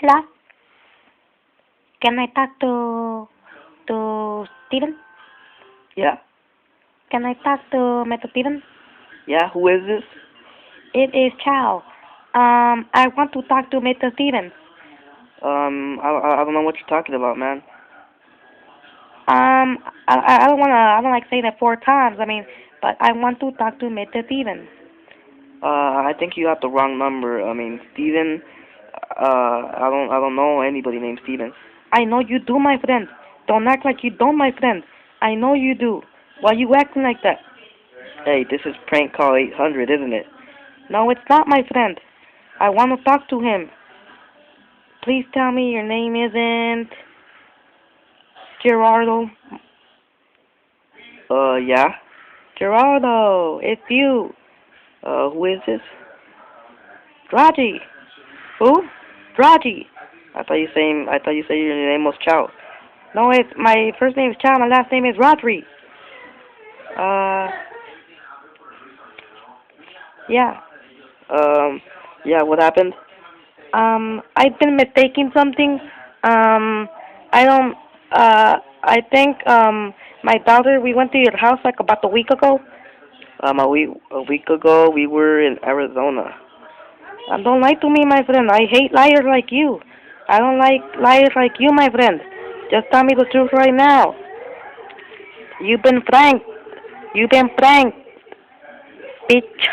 Hello? Can I talk to Steven? Yeah. Can I talk to Mr. Steven? Yeah, who is this? It is Chow. I want to talk to Mr. Steven. I don't know what you're talking about, man. I don't wanna, I don't like say that 4 times. I mean, but I want to talk to Mr. Steven. I think you got the wrong number. I mean, Steven, I don't know anybody named Steven. I know you do, my friend. Don't act like you don't, my friend. I know you do. Why you acting like that? Hey, this is prank call 800, isn't it? No, it's not, my friend. I want to talk to him. Please tell me your name isn't Gerardo. Yeah. Gerardo, it's you. Who is this? Raji. Who? Raji. I thought you said your name was Chow. No, it's my first name is Chow. My last name is Rodri. Yeah. Yeah, what happened? I've been mistaking something. I don't. I think my daughter. We went to your house like about a week ago. A week ago we were in Arizona. Don't lie to me, my friend. I hate liars like you. I don't like liars like you, my friend. Just tell me the truth right now. You've been pranked. You've been pranked, bitch.